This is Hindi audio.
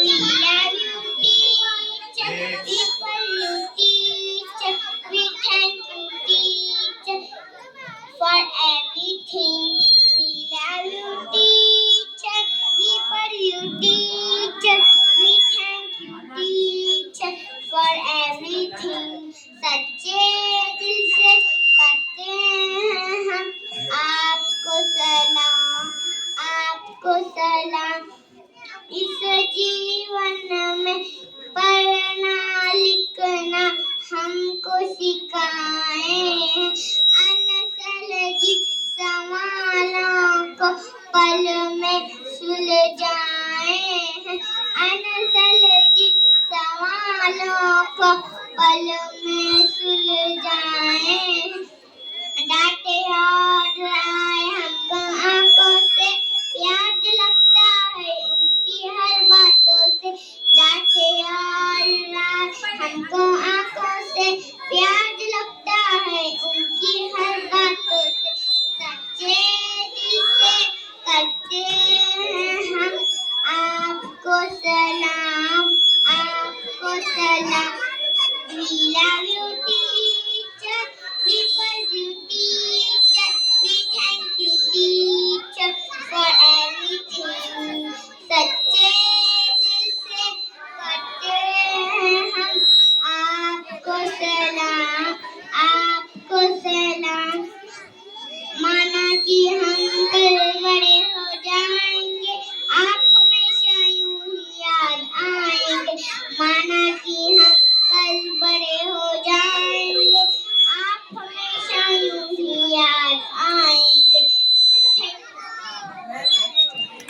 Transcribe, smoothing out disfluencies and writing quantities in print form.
We love you, teacher. We for you, teacher. We thank you, teacher, for everything. We love you, teacher. We for you, teacher. We thank you, teacher, for everything. सच्चे दिल से करते हैं हम आपको सलाम। इस जीवन में पढ़ना लिखना हमको सिखाएं। अनसलजी सवालों को पल में सुलझाएं। अनसलजी सवालों को पल में सुलझाएं। डांटे और डराए हमको आंखों से प्यार लगता है उनकी हर बातों से। डांटे और डराए हमको आंखों से प्यार लगता है उनकी हर बातों से। सच्चे दिल से करते हैं हम आपको सलाम। We love